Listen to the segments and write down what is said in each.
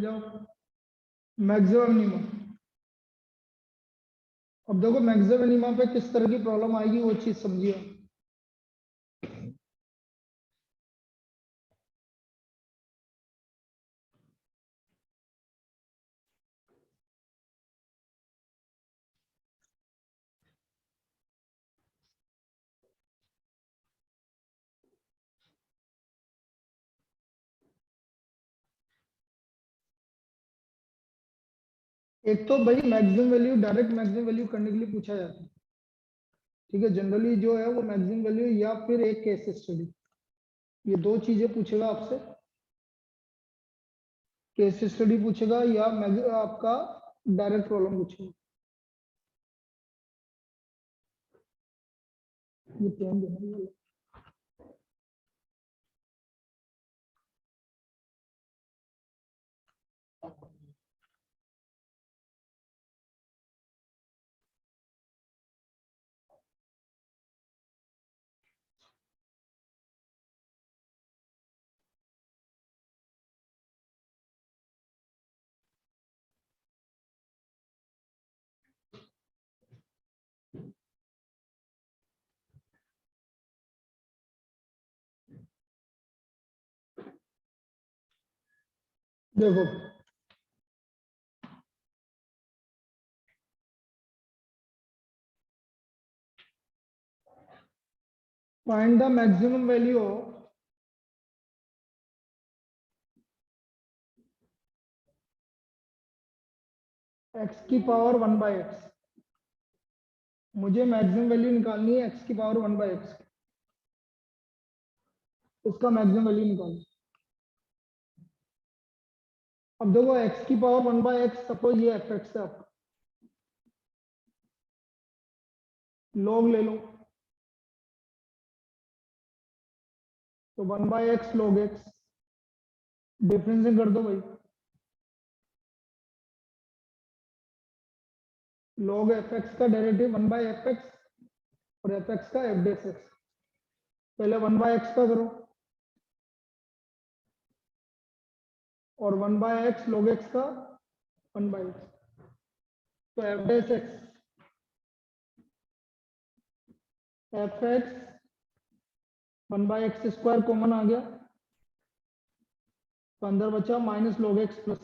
जाओ maximum minimum. अब देखो मैक्सिमम मिनिमम पे किस तरह की प्रॉब्लम आएगी वो चीज समझिए। एक तो भाई maximum value direct maximum value करने के लिए पूछा जाता है, ठीक है। जनरली जो है वो मैक्सिमम वैल्यू या फिर एक केस स्टडी, ये दो चीजें पूछेगा आपसे। केस स्टडी पूछेगा या आपका डायरेक्ट प्रॉब्लम पूछेगा। ये ध्यान देना वाला। देखो find the maximum value x की पावर 1/x। मुझे मैक्सिमम वैल्यू निकालनी है एक्स की पावर 1/x। इसका मैक्सिमम वैल्यू निकालो। अब देखो एक्स की पावर 1/x, सपोज ये एफ एक्स है आपका, लॉग ले लो तो 1/x log x, डिफरेंस कर दो भाई। log एफ एक्स का डेरिवेटिव 1/fx और एफ एक्स का एफ डेस एक्स। पहले 1/x का करो और 1/x log x का 1/x, तो f dash x f x 1/x square common आ गया तो अंदर बचा minus log x plus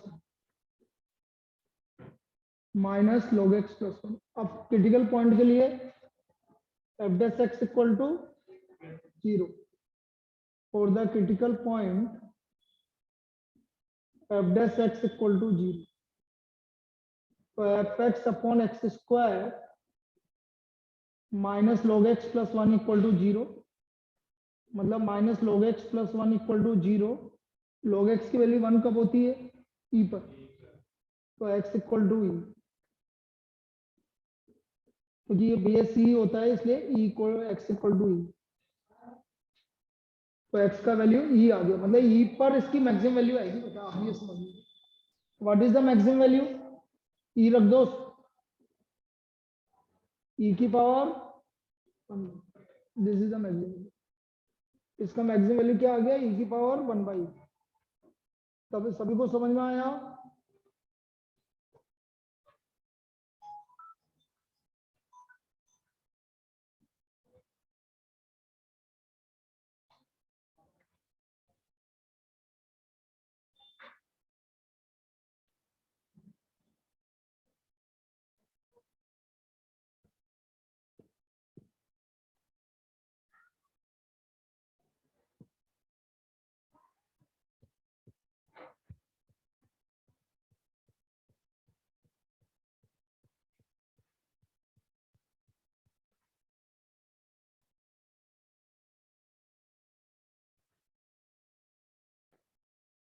one. अब क्रिटिकल पॉइंट के लिए f dash x equal to 0 for the critical point f dash x equal to 0। तो f x upon x square minus log x plus 1 equal to 0, मतलब minus log x plus 1 equal to 0। log x की value 1 कब होती है? e पर, तो x equal to ई, क्योंकि ये बेस ई होता है इसलिए e equal x equal to e. तो x का वैल्यू e आ गया, मतलब e पर इसकी मैक्सिमम वैल्यू आएगी। बेटा आप ये समझिए, what is the maximum value? e रख दो, e की power, this is the maximum. इसका मैक्सिमम वैल्यू क्या आ गया? e की पावर 1/e। तब सभी को समझ में आया?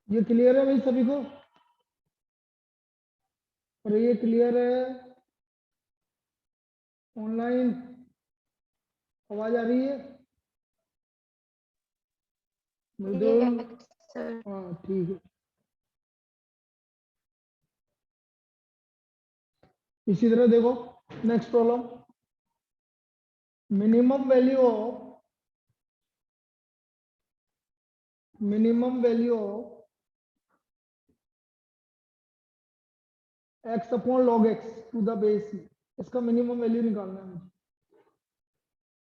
ये क्लियर है भाई सभी को? अरे ये क्लियर है? ऑनलाइन आवाज आ रही है? मृदुल? हाँ ठीक है। इसी तरह देखो next problem, minimum value x upon log x to the base c, इसका मिनिमम वैल्यू निकालना है मुझे।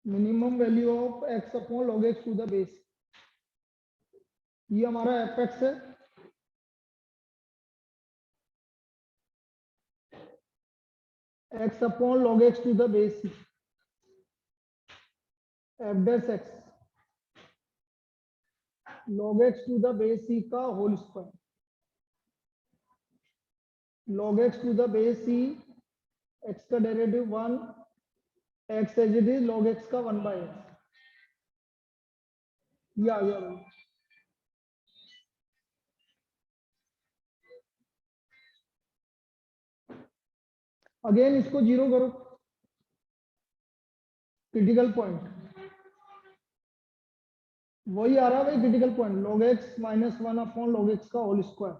Minimum value of x upon log x to the base, ये हमारा एफ एक्स है। X upon log x to the base c, f dash x log x to the base c का whole square, log x to the base c, x का derivative 1, x as it is log x का 1 by x, ये आ गया भाई। Again इसको zero करो, critical point वही आ रहा है भाई, critical point log x minus 1 upon log x का होल स्क्वायर,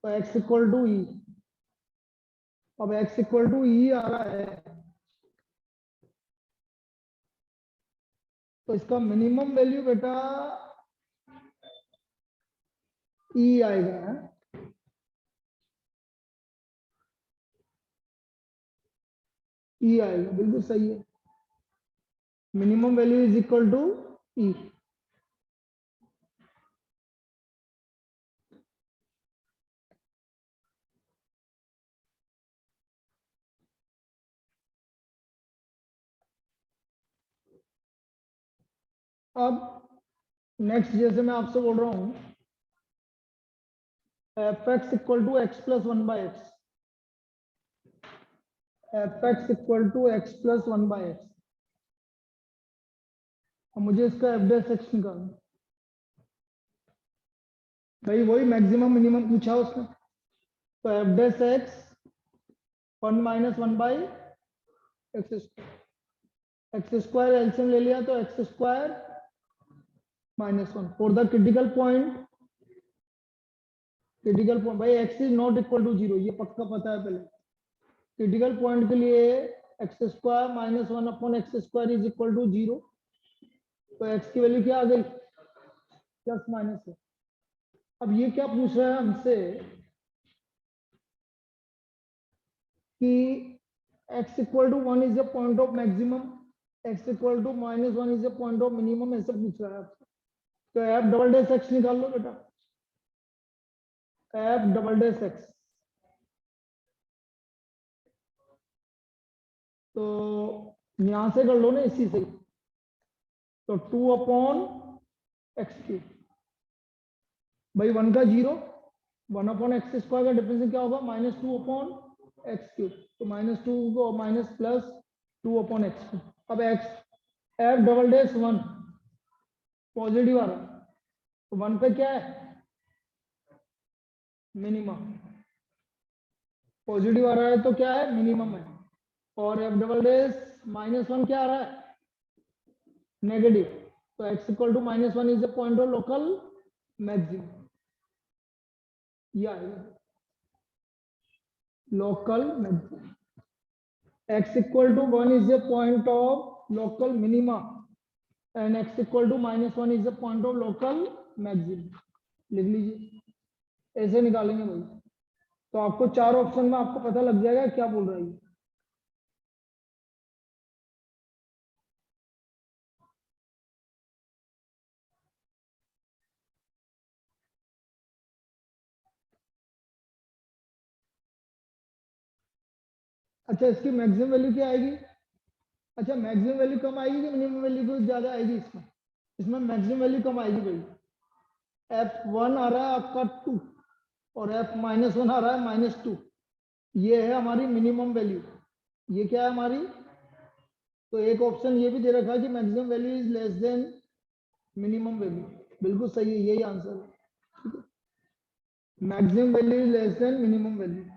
तो एक्स इक्वल टू ई। अब एक्स इक्वल टू ई आ रहा है, तो इसका मिनिमम वैल्यू बेटा ई आएगा, है? ई आएगा, बिल्कुल सही है। Minimum value is equal to e. अब नेक्स्ट, जैसे मैं आपसे बोल रहा हूं f x equal to x plus 1 by x, f x equal to x plus 1 by x, अब मुझे इसका एफ डैश एक्स निकालना भाई, वही मैक्सिमम मिनिमम पूछा उसने, तो f dash x 1 minus 1 by x square, x square LCM ले लिया तो x square minus 1 for the critical point. Critical point भाई x is not equal to zero, ये पक्का पता है पहले। क्रिटिकल पॉइंट के लिए x square minus 1 upon x square is equal to zero, तो एक्स की वैल्यू क्या आ गई, प्लस माइनस है। अब ये क्या पूछ रहा है हमसे कि x equal to 1 is the point of maximum, x equal to minus 1 is the point of minimum, ऐसा पूछ रहा है आपसे। तो एफ डबल डैश एक्स निकाल लो बेटा, एफ डबल डैश एक्स, तो यहां से कर लो ना इसी से, तो 2 अपॉन एक्स क्यूब, भाई 1 का जीरो, 1 अपॉन एक्स स्क्वायर का डिफरेंस क्या होगा, माइनस 2 अपॉन एक्स क्यूब, तो माइनस 2 को minus plus 2 upon x cube. अब x f double dash 1 positive आ रहा है, तो 1 पे क्या है, मिनिमम, पॉजिटिव आ रहा है तो क्या है, मिनिमम है। और एफ डबल डैश माइनस 1 क्या आ रहा है, नेगेटिव, तो x equal to minus 1 is the point of local maximum, ये आएगा local maximum. x equal to 1 is the point of local minima and x equal to minus 1 is the point of local maximum, लिख लीजिए, ऐसे निकालेंगे भाई। तो आपको चार ऑप्शन में आपको पता लग जाएगा क्या बोल रहा है ये। अच्छा, इसकी मैक्सिमम वैल्यू क्या आएगी, अच्छा मैक्सिमम वैल्यू कम आएगी कि मिनिमम वैल्यू कुछ ज्यादा आएगी, इसमें इसमें मैक्सिमम वैल्यू कम आएगी भाई। f1 आ रहा है आपका 2 और f माइनस 1 आ रहा है माइनस 2, ये है हमारी मिनिमम वैल्यू, ये क्या है हमारी, तो एक ऑप्शन ये भी दे रखा है कि maximum value is less than minimum value, बिल्कुल सही है, यही आंसर है, maximum value is less than minimum value.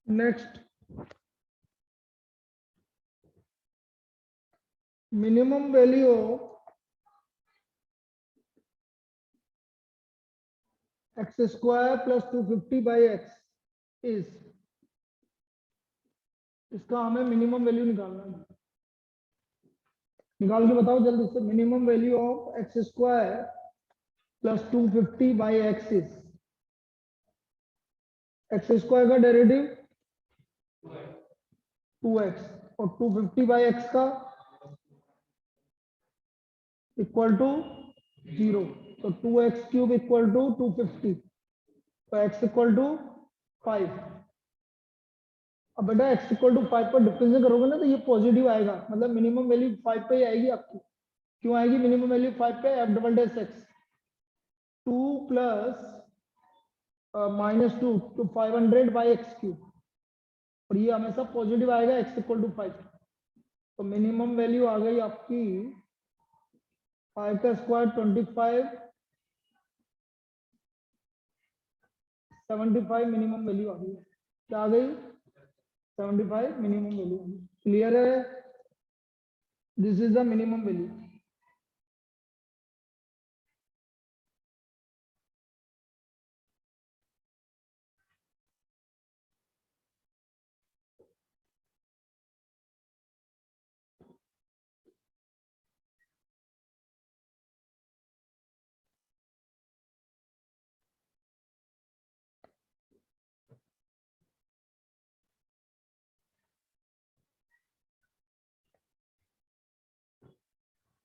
Next, minimum value of x square plus 250 by x is, इसका हमें मिनिमम वैल्यू निकालना है। निकाल के बताओ जल्दी से। Minimum value of x square plus 250 by x is, x square का डेरिवेटिव 2x और 250 बाई एक्स का इक्वल टू 0, तो 2x क्यूब इक्वल टू 250, तो x इक्वल टू 5। अब बेटा x इक्वल टू 5 पर डिफरेंशिएट करोगे ना तो ये पॉजिटिव आएगा, मतलब मिनिमम वैल्यू 5 पे ही आएगी आपकी। क्यों आएगी मिनिमम वैल्यू 5 पे? f double dash x 2 plus -2 तो 500 बाई एक्स क्यूब, और ये हमेशा पॉजिटिव आएगा x इक्वल टू 5। तो मिनिमम वैल्यू आ गई आपकी 5 का स्क्वायर 25, 75 मिनिमम वैल्यू आ गई। क्या आ गई? 75 मिनिमम वैल्यू। क्लियर है? This is the minimum value.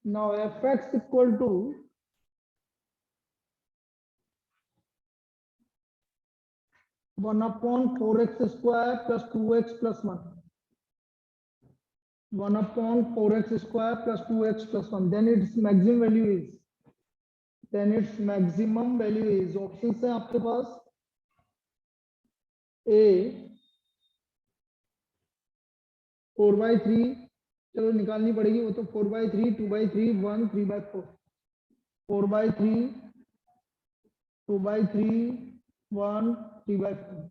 Now fx equal to 1 upon 4x square plus 2x plus 1, 1 upon 4x square plus 2x plus 1, then its maximum value is, then its maximum value is, option है आपके पास a 4/3, चलो निकालनी पड़ेगी वो तो, 4/3, 2/3, 1, 3/4, 4/3, 2/3, 1, 3/4।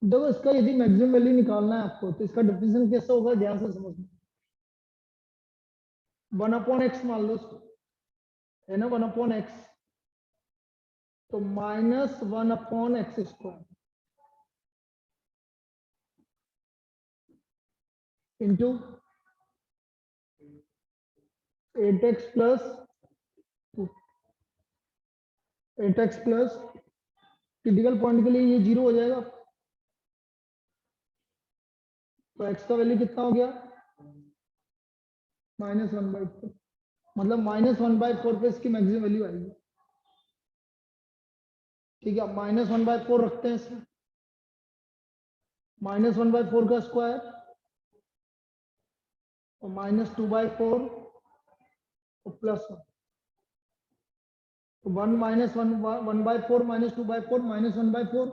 देखो इसका यदि मैक्सिमम वैल्यू निकालना है आपको तो इसका डिफरेंशियल कैसे होगा, ध्यान से समझना। 1 अपॉन एक्स मान लो इसको, है ना, 1 अपॉन एक्स, तो -1 upon x square into 8x plus 8x plus, critical point के लिए ये 0 हो जाएगा, तो x का वैल्यू कितना हो गया? -1/4, मतलब -1/4 पे इसकी मैक्सिमम वैल्यू आएगी। ठीक है, -1/4 रखते हैं इसमें, -1/4 का स्क्वायर और -2/4 और +1, तो 1 -1 1/4 -2/4 -1/4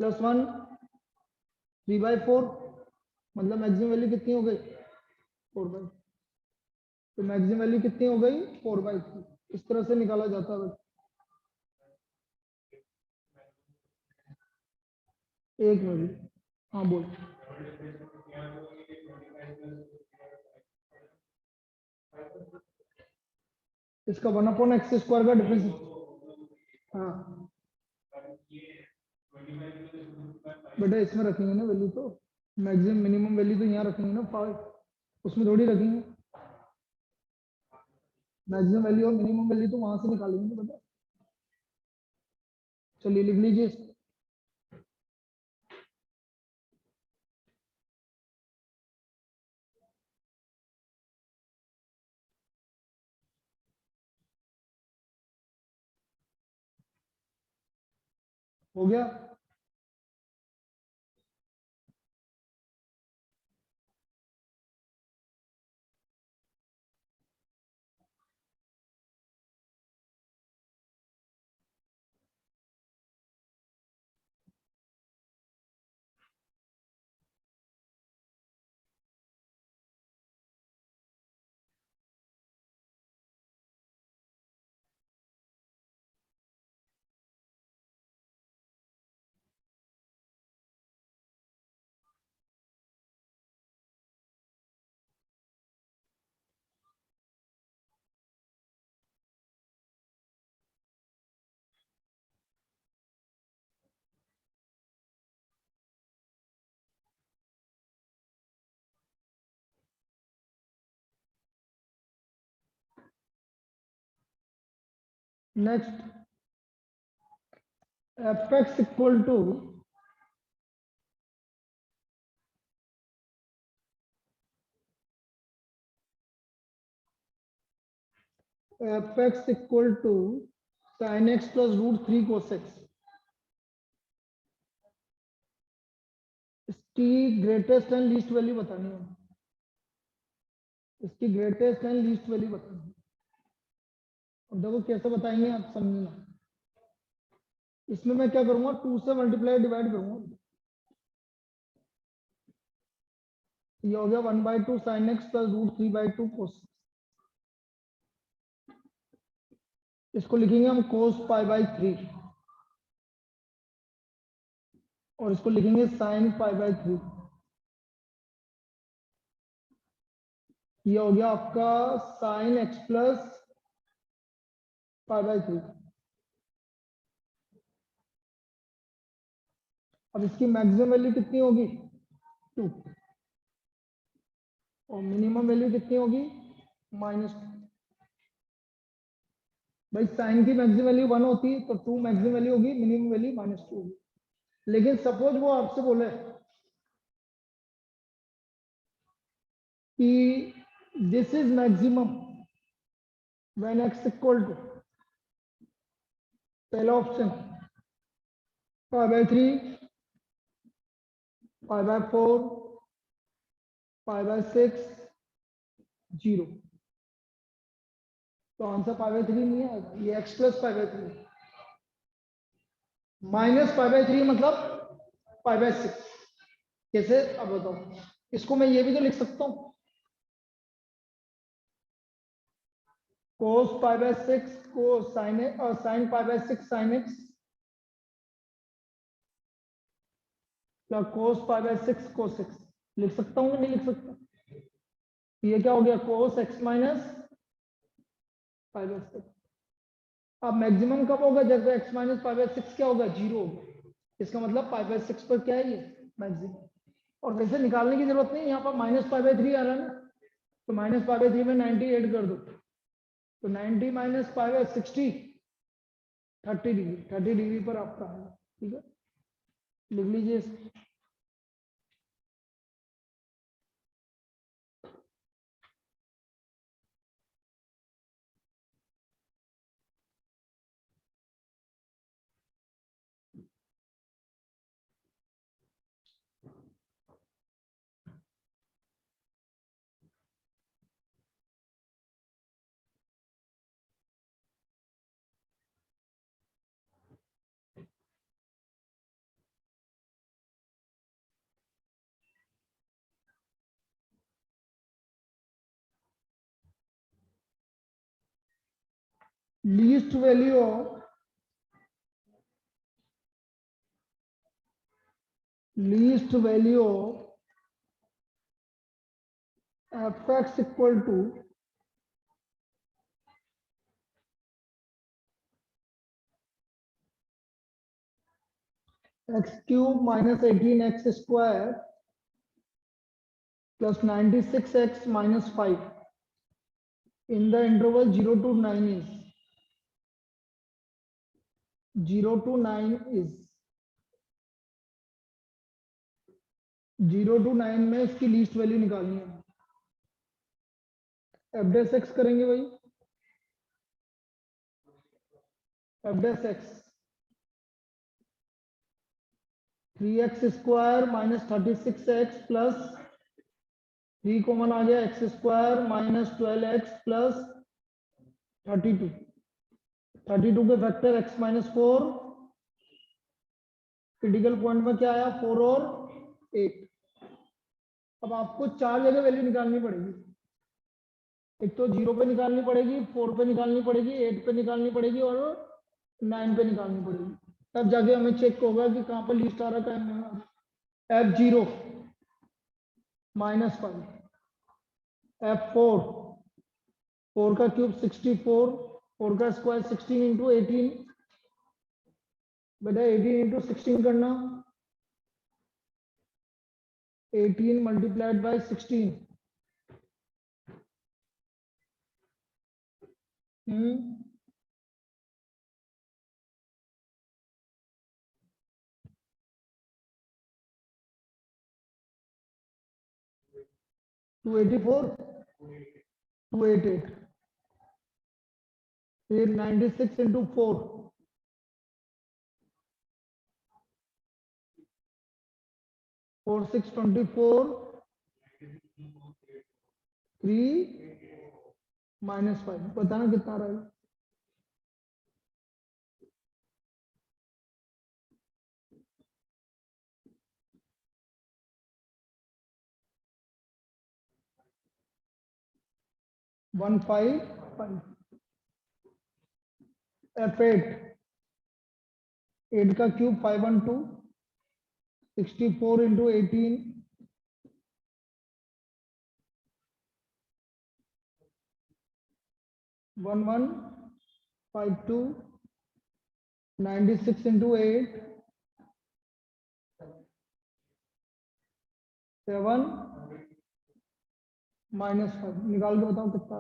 +1 3/4, मतलब मैक्सिमम वैल्यू कितनी हो गई? 4/3। तो मैक्सिमम वैल्यू कितनी हो गई? 4/3। इस तरह से निकाला जाता है। एक मिनट, हाँ बोल। इसका 1 अपॉन एक्स स्क्वायर का डिफरेंस, हाँ बेटा इसमें रखेंगे ना वैल्यू, तो मैक्सिमम मिनिमम वैल्यू तो यहाँ रखेंगे ना, 5 उसमें थोड़ी रखेंगे। मैक्सिमम वैल्यू और मिनिमम वैल्यू तो वहां से निकालेंगे बेटा। चलिए लिख लीजिए। हो गया। Next fx equal to fx equal to sin x plus √3 cos x। इसकी ग्रेटेस्ट एंड लीस्ट वैल्यू बतानी है, इसकी ग्रेटेस्ट एंड लीस्ट वैल्यू बतानी है। अब देखो कैसे बताएंगे आप समझना। इसमें मैं क्या करूंगा, 2 से मल्टीप्लाई डिवाइड करूंगा। ये हो गया 1/2 sin x प्लस √3/2 cos। इसको लिखेंगे हम cos π/3 और इसको लिखेंगे sin π/3। ये हो गया आपका sin x प्लस π/3। अब इसकी मैक्सिमम वैल्यू कितनी होगी, 2, और मिनिमम वैल्यू कितनी होगी, -2। भाई साइन की मैक्सिमम वैल्यू 1 होती तो 2 मैक्सिमम वैल्यू होगी, मिनिमम वैल्यू -2 होगी। लेकिन सपोज वो आपसे बोले कि this is maximum when x equal to, पहला ऑप्शन π/3, π/4, π/6, 0। तो आंसर π/3 नहीं आएगा, ये x प्लस π/3, माइनस π/3 मतलब π/6। कैसे, अब बताओ। इसको मैं ये भी तो लिख सकता हूँ, cos π/6 को sin और sin π/6 sin x plus cos π/6 cos x लिख सकता हूँ कि नहीं लिख सकता। ये क्या हो गया, cos x माइनस π/6। अब मैक्सिमम कब होगा, जब x माइनस π/6 क्या होगा, 0 होगा। इसका मतलब π/6 पर क्या है, ये मैक्सिमम। और वैसे निकालने की जरूरत नहीं, यहाँ पर -π/3 आ रहा है ना, तो -π/3 में 90 ऐड कर दो, तो 90 माइनस π/60 30 डिग्री, 30 डिग्री पर आपका है। ठीक है, लिख लीजिए इसको। Least value of fx equal to x³ minus 18x square plus 96x minus 5 in the interval 0 to 9 is 0 to 9 में इसकी लीस्ट वैल्यू निकालनी है। f डैश x करेंगे भाई, f dash x 3x square minus 36x plus 3 common आ गया, x square minus 12x plus 32 के factor x minus 4, critical point में क्या आया, 4 और 8। अब आपको 4 जगह वैल्यू निकालनी पड़ेगी, एक तो 0 पे निकालनी पड़ेगी, 4 पे निकालनी पड़ेगी, 8 पे निकालनी पड़ेगी और 9 पे निकालनी पड़ेगी। तब जाके हमें चेक होगा कि कहाँ पर लीस्ट आ रहा है, टाइम में f0 -5, f4 4 का क्यूब 64, 4 का स्क्वायर 16 इंटू 18, बेटा 18 इंटू 16 करना, 18 मल्टीप्लाइड बाय 16, 284, 288, फिर 96 इंटू 4, 4 6 24, 3 -5, बताना कितना आ रहा है? One five five. F8, 8 का क्यूब 512, 64 इंटू 18, 1152, 96 इंटू 8, 7 -5, निकाल के बताओ कितना?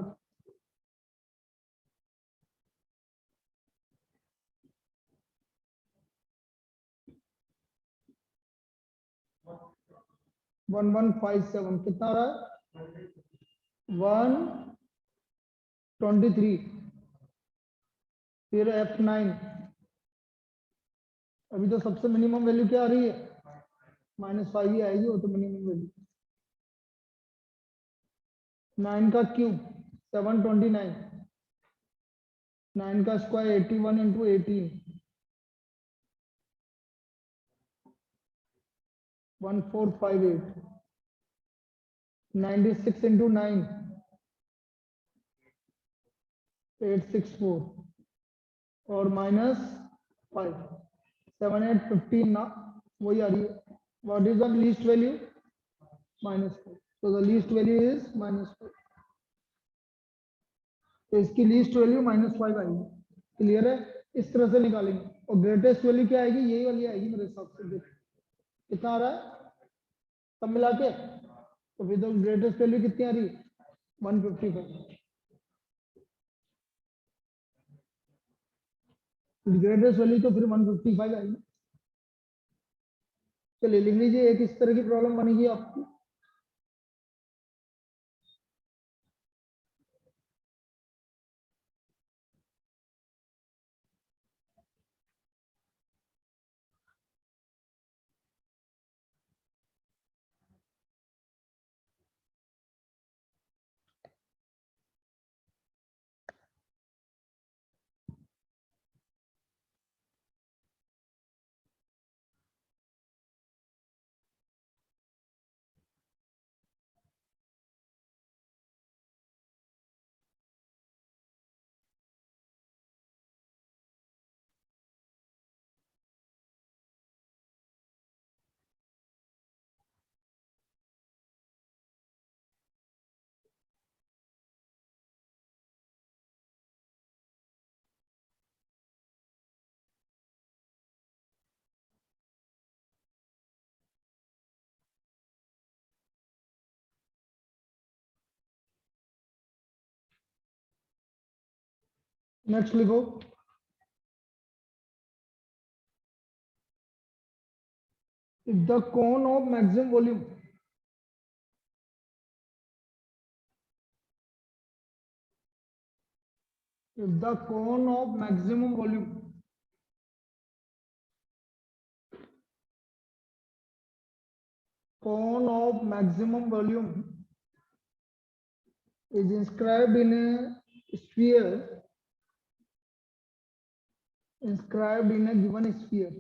1157, कितना आ रहा है? 123, फिर F9, अभी तो सबसे मिनिमम वैल्यू क्या आ रही है? -5 ही आएगी, वो तो मिनिमम वैल्यू। 9 का क्यूब 729, 9 का स्क्वायर 81 इंटू 18, 1458, 96 इंटू 9, 864, और -5, 7815 ना, वही आ रही है। What is the least value? -5, तो द लीस्ट वैल्यू इज -5, तो इसकी लीस्ट वैल्यू -5 आएगी। क्लियर है? इस तरह से निकालेंगे। और ग्रेटेस्ट वैल्यू क्या आएगी? यही वाली आएगी मेरे हिसाब से। कितना आ रहा है सब मिला के? तो फिर तो ग्रेटेस्ट वैल्यू कितनी आ रही है? 155। ग्रेटेस्ट वैल्यू तो फिर 155 आएगी। चलिए लिख लीजिए, एक इस तरह की प्रॉब्लम बनेगी आपकी। नेक्स्ट लिखो। If the cone of maximum volume if the cone of maximum volume is inscribed in a sphere, inscribed in a given sphere,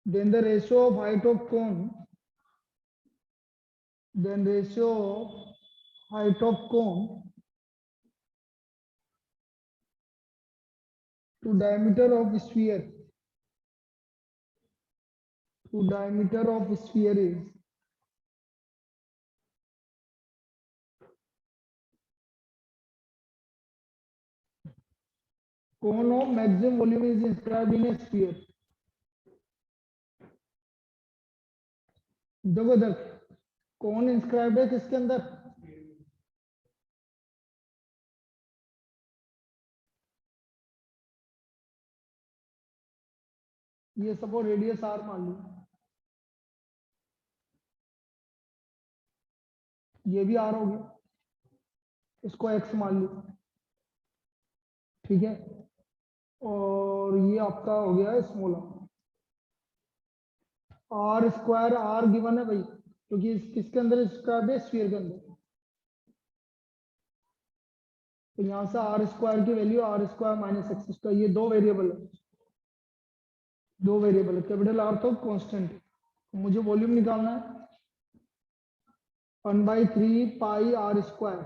then the ratio of height of cone, then ratio of height of cone to diameter of sphere, to diameter of sphere is cone of maximum volume is inscribed in a sphere. देखो इधर कौन inscribed है किसके अंदर? ये suppose radius are मान लो, ये भी आर हो गया, इसको एक्स मान लो, ठीक है। और ये आपका हो गया small r square, r given है भाई, क्योंकि किसके अंदर स्क्वायर है, स्फीयर के अंदर। तो यहाँ से आर स्क्वायर की value r square minus x square, ये दो वेरिएबल है, दो वेरिएबल है, कैपिटल आर तो कांस्टेंट है। तो मुझे वॉल्यूम निकालना है 1/3 pi r square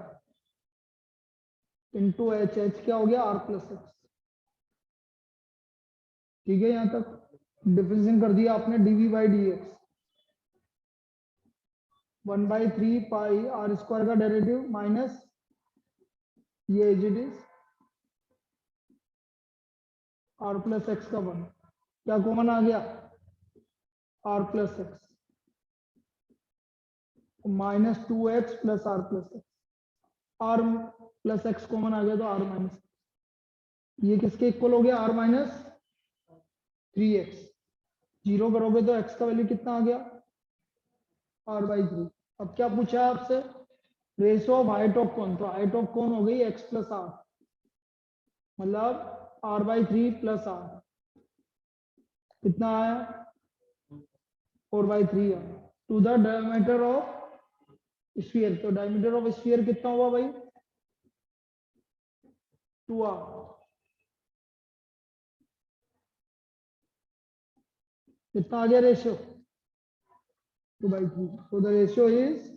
into h, h क्या हो गया आर प्लस एक्स, ठीक है। यहाँ तक डिफरेंशिएट कर दिया आपने, dv by d x, 1/3 pi r square का डेरिवेटिव माइनस ये as it is r plus x का 1, क्या कॉमन आ गया r plus x, minus 2x plus r plus x, r plus x common आ गया तो आर माइनस, ये किसके इक्वल हो गया आर माइनस 3x, जीरो करोगे तो x का वैल्यू कितना आ गया r/3। अब क्या पूछा है आपसे, ratio of height of cone, तो हाइट ऑफ कोन हो गई x प्लस आर, मतलब r/3 प्लस आर, कितना आया 4/3 to the diameter of sphere. तो डायमीटर ऑफ स्फीयर कितना हुआ भाई 2r, कितना आ गया रेशियो 2/3। तो द रेशियो इज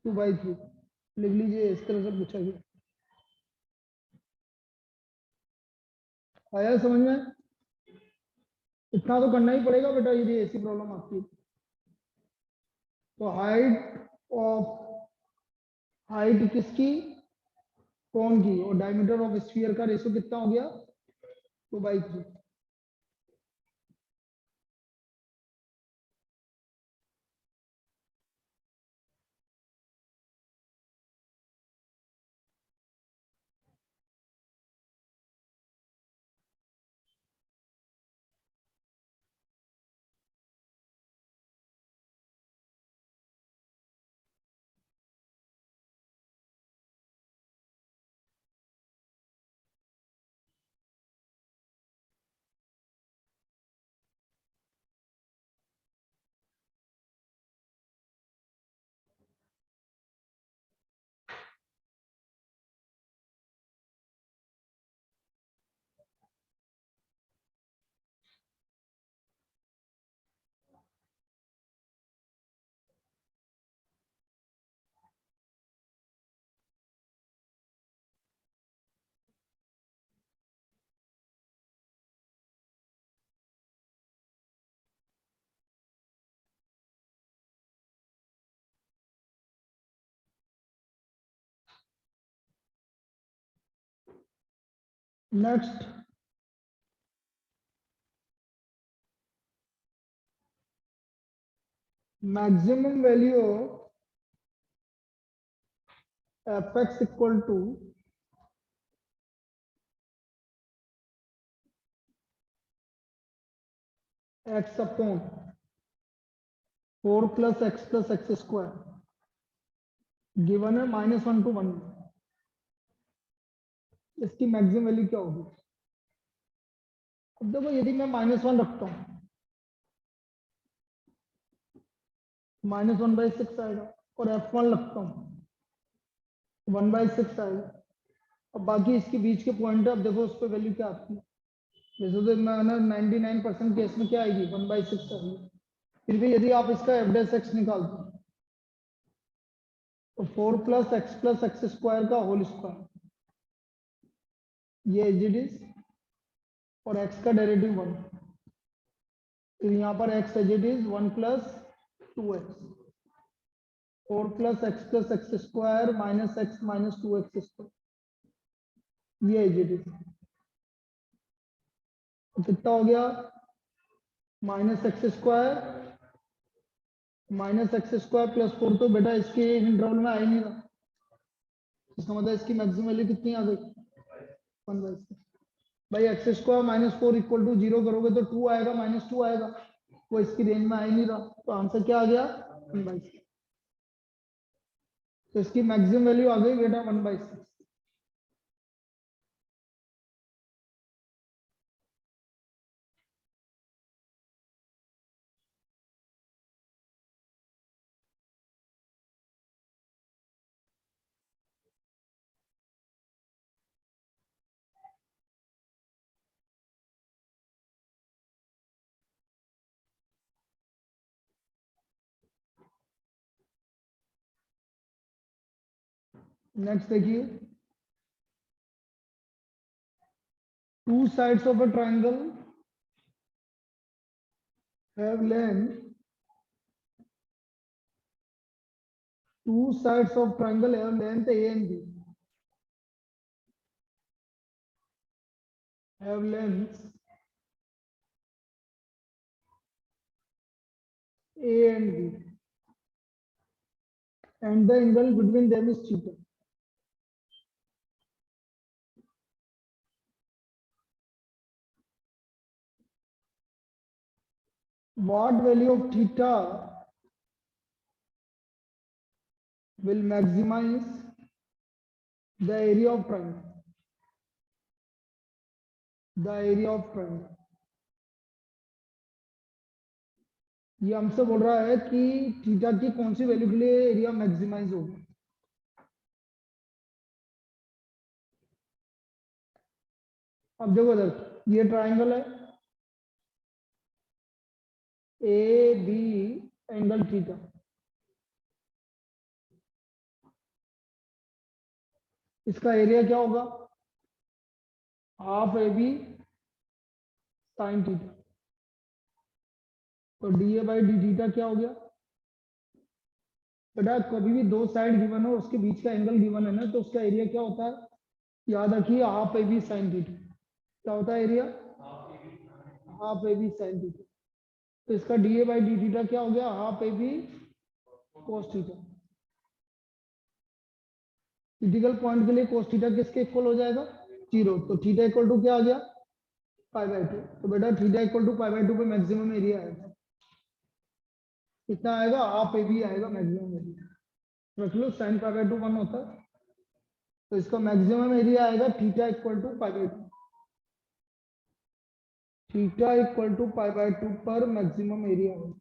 2/3, लिख लीजिए, इस तरह से पूछा गया। आया समझ में, इतना तो करना ही पड़ेगा बेटा, यदि ऐसी प्रॉब्लम आती है। तो हाइट किसकी, कौन की, और डायमीटर ऑफ स्फीयर का रेशियो कितना हो गया 2/3। Next, maximum value fx equal to x upon 4 plus x square given है -1 to 1, इसकी मैक्सिमम वैल्यू क्या होगी। अब देखो यदि मैं -1 रखता हूँ -1/6 आएगा, और f1 लगता हूँ 1/6 आएगा। अब बाकी इसके बीच के पॉइंट है, अब देखो उस पर वैल्यू क्या आती है। जैसे तो मैंने 99% केस में क्या आएगी 1/6 आएगी। फिर भी यदि आप इसका f' निकालते हो तो 4 प्लस एक्स स्क्वायर का होल स्क्वायर, ये एज इट इज, और x का डेरिवेटिव 1, फिर यहाँ पर x एज इट इज 1 प्लस 2x, 4 plus x square minus x minus 2x square, ये एज इट इज। तो कितना हो गया -x स्क्वायर प्लस 4, तो बेटा इसके इंटरवल में आ ही नहीं रहा, इसका मतलब इसकी मैक्सिमम वैल्यू कितनी आ गई 1/6। भाई x square minus 4 equal to 0 करोगे तो 2 आएगा, -2 आएगा, वो इसकी रेंज में आ ही नहीं रहा, तो आंसर क्या आ गया 1/6। तो इसकी मैक्सिमम वैल्यू आ गई बेटा 1/6। नेक्स्ट देखिए, two sides of a triangle have length, two sides of triangle have length A and B, have lengths A and B, and the angle between them is theta. What value of theta will maximize the area of triangle? The area of triangle. ये हमसे बोल रहा है कि theta की कौन सी value के लिए एरिया मैक्सिमाइज होगा। अब देखो इधर ये ट्राइंगल है ए बी एंगल थीटा, इसका एरिया क्या होगा half A B sine theta, तो d A by D theta क्या हो गया बेटा, कभी भी दो साइड गिवन हो उसके बीच का एंगल गिवन है ना, तो उसका एरिया क्या होता है, याद रखिए half A B sine theta. क्या होता है area half A B sine theta, तो इसका D A by D theta क्या हो गया हाफ ए B cos theta. Critical point के लिए कोस थीटा किसके इक्वल हो जाएगा 0, तो थीटा इक्वल टू क्या आ गया π/2, तो बेटा थीटा इक्वल टू π/2 पे मैक्सिमम एरिया आएगा, कितना आएगा हाफ ए बी आएगा मैक्सिमम एरिया, रख लो साइन π/2 1 होता है, तो इसका मैक्सिमम एरिया आएगा theta equal to π/2, theta equal to π/2 पर मैक्सिमम एरिया होगा।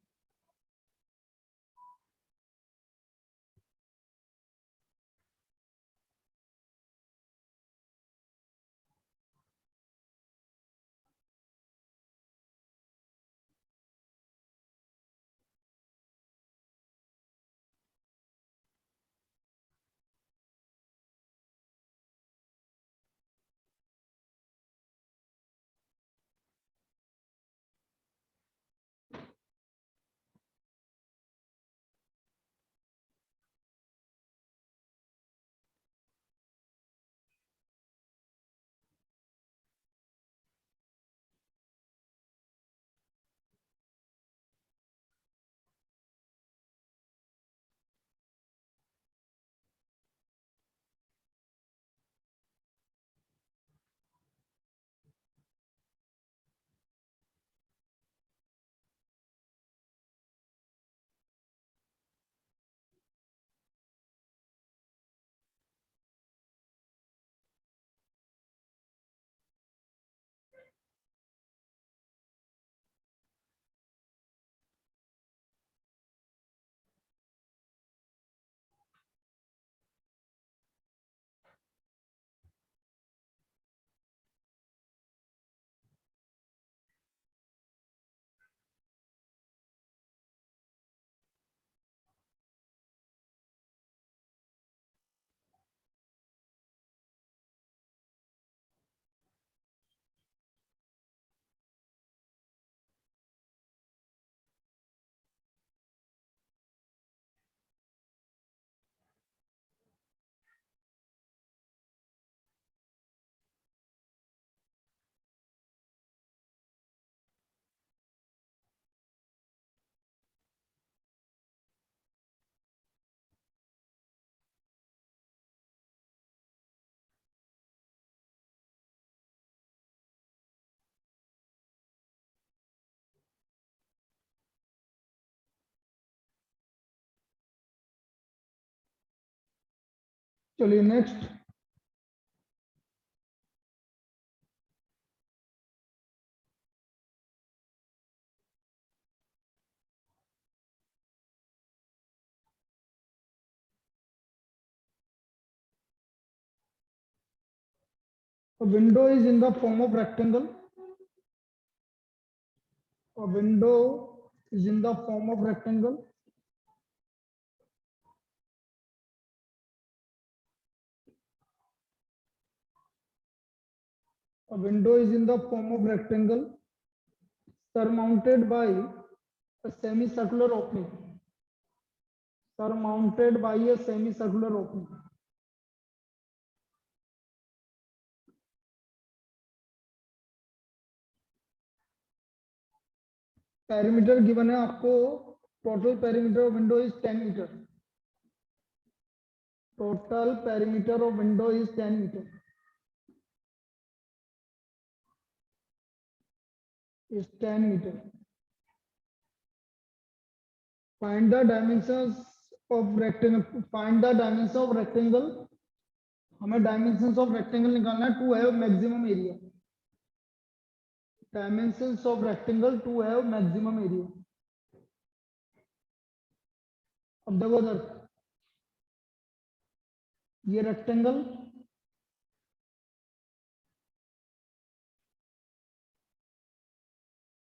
चलिए next. A window is in the form of rectangle. A window is in the form of rectangle. A window is in the form of rectangle surmounted by a semicircular opening. Surmounted by a semicircular opening. Perimeter given है आपको, total perimeter of window is 10 meter. Total perimeter of window is 10 meter. Is 10 meter. Find the dimensions of rectangle. Find the dimensions of rectangle. हमें dimensions of rectangle निकालना है to have maximum area. Dimensions of rectangle to have maximum area. अब देखो इधर, ये rectangle,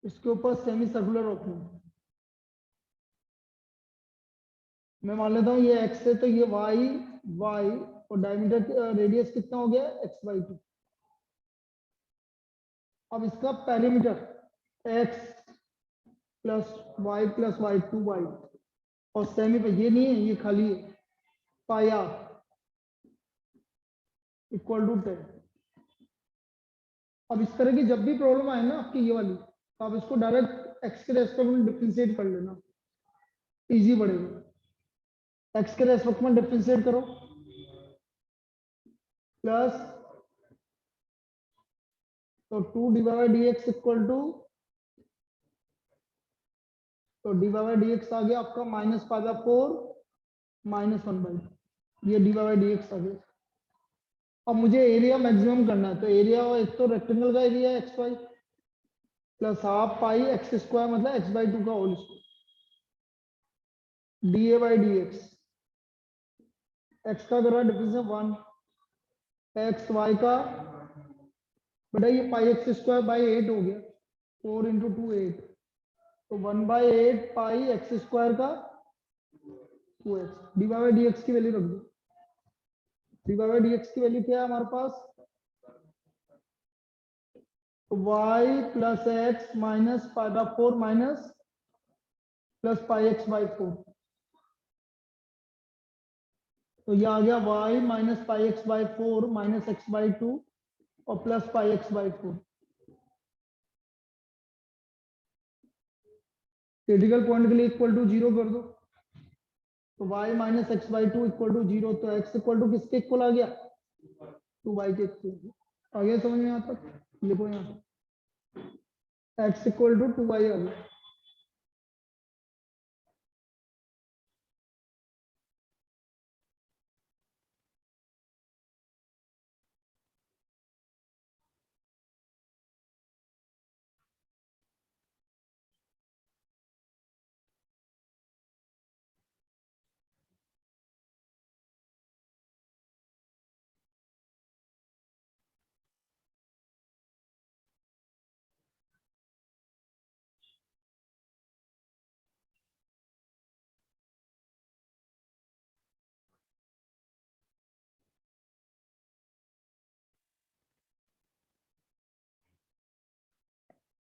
इसके ऊपर semi circular opening. मैं मान लेता हूं ये x है तो ये y और डायमीटर रेडियस कितना हो गया x/2। अब इसका perimeter x plus y 2y और सेमी पे ये नहीं है, ये खाली है, पाई r इक्वल टू 10। अब इस तरह की जब भी प्रॉब्लम आए ना आपकी ये वाली, तो आप इसको डायरेक्ट x के रेस्पेक्ट में डिफरेंशिएट कर लेना, इजी पड़ेगा। x के रेस्पेक्ट में डिफरेंशिएट करो, प्लस तो 2 divide by dx equal to, तो डिवाइड बाय dx आ गया आपका -π/4 -1/2, ये डिवाइड बाय dx आ गया। अब मुझे एरिया मैक्सिमम करना है, तो एरिया एक तो रेक्टेंगल का एरिया है xy प्लस हाफ पाई x² मतलब x/2 का whole square, dA by dx, x का कर रहा है डिफरेंस 1, x y का बेटा ये πx² बाय 8 हो गया, 4 × 2 8, तो 1/8 πx² का 2x। डिवाइड बाय dx की वैल्यू रख दो। डिवाइड बाय dx की वैल्यू क्या है हमारे पास, y plus x minus π/4 minus plus πx/4, तो ये आ गया y minus πx/4 minus x/2 और प्लस πx/4। क्रिटिकल पॉइंट के लिए इक्वल टू 0 कर दो, तो y minus x/2 equal to 0, तो x इक्वल टू किसके इक्वल आ गया, 2y के इक्वल आ गया। समझ में आता, लिखो यहाँ x इक्वल टू 2y आ गया।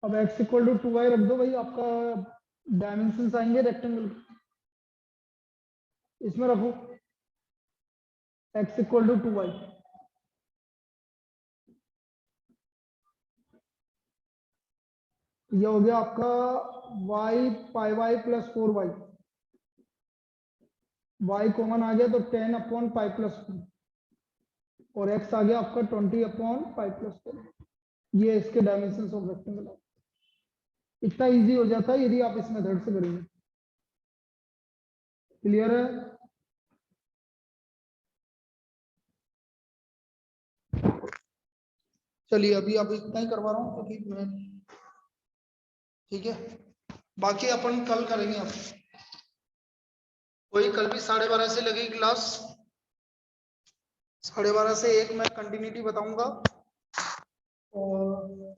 अब x इक्वल टू 2y रख दो भाई, आपका डायमेंशन आएंगे रेक्टेंगल, इसमें रखो x इक्वल टू 2y। ये हो गया आपका y πy plus 4y, y common आ गया तो 10/π+4 और x आ गया आपका 20/π+4। ये इसके डायमेंशन ऑफ रेक्टेंगल है। इतना इजी हो जाता है यदि आप इस मेथड से करेंगे। क्लियर है? चलिए अभी इतना ही करवा रहा हूँ क्योंकि मैं, ठीक है, बाकी अपन कल करेंगे। अब वही कल भी 12:30 से लगेगी क्लास, 12:30 से 1 मैं कंटिन्यूटी बताऊंगा। और